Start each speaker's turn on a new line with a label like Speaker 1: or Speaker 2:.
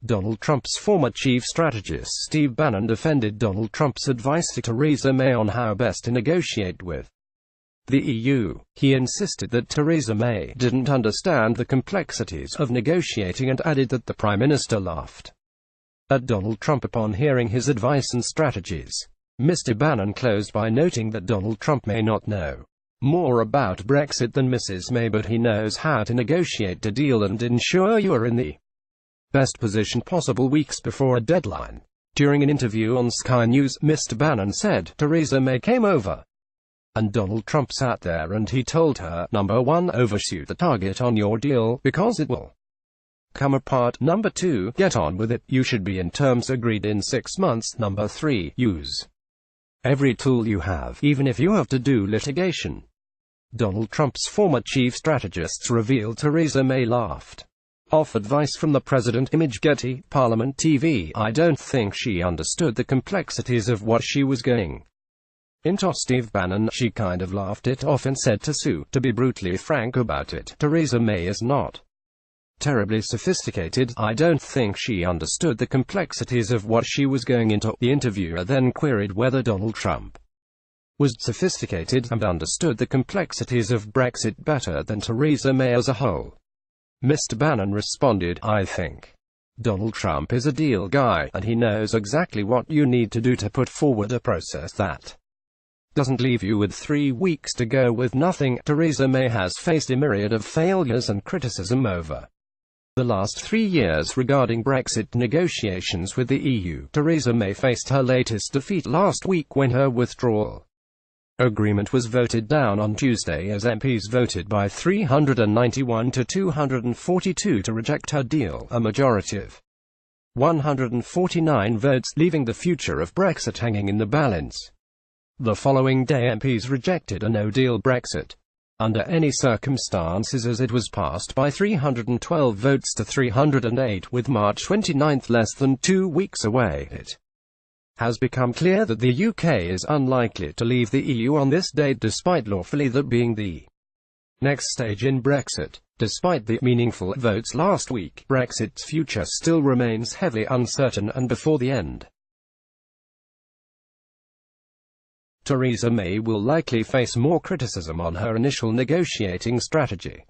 Speaker 1: Donald Trump's former chief strategist Steve Bannon defended Donald Trump's advice to Theresa May on how best to negotiate with the EU. He insisted that Theresa May didn't understand the complexities of negotiating and added that the Prime Minister laughed at Donald Trump upon hearing his advice and strategies. Mr. Bannon closed by noting that Donald Trump may not know more about Brexit than Mrs. May, but he knows how to negotiate a deal and ensure you are in the best position possible weeks before a deadline. During an interview on Sky News, Mr. Bannon said, "Theresa May came over and Donald Trump sat there and he told her, number 1, overshoot the target on your deal, because it will come apart. Number 2, get on with it, you should be in terms agreed in 6 months. Number 3, use every tool you have, even if you have to do litigation." Donald Trump's former chief strategists revealed Theresa May laughed off advice from the president. Image Getty, Parliament TV. "I don't think she understood the complexities of what she was going into." Steve Bannon, "She kind of laughed it off and said to sue. To be brutally frank about it, Theresa May is not terribly sophisticated. I don't think she understood the complexities of what she was going into." The interviewer then queried whether Donald Trump was sophisticated and understood the complexities of Brexit better than Theresa May as a whole. Mr. Bannon responded, "I think Donald Trump is a deal guy, and he knows exactly what you need to do to put forward a process that doesn't leave you with 3 weeks to go with nothing." Theresa May has faced a myriad of failures and criticism over the last 3 years regarding Brexit negotiations with the EU. Theresa May faced her latest defeat last week when her withdrawal agreement was voted down on Tuesday as MPs voted by 391 to 242 to reject her deal, a majority of 149 votes, leaving the future of Brexit hanging in the balance. The following day MPs rejected a no-deal Brexit under any circumstances as it was passed by 312 votes to 308, with March 29 less than 2 weeks away. It has become clear that the UK is unlikely to leave the EU on this date, despite lawfully that being the next stage in Brexit. Despite the meaningful votes last week, Brexit's future still remains heavily uncertain, and before the end, Theresa May will likely face more criticism on her initial negotiating strategy.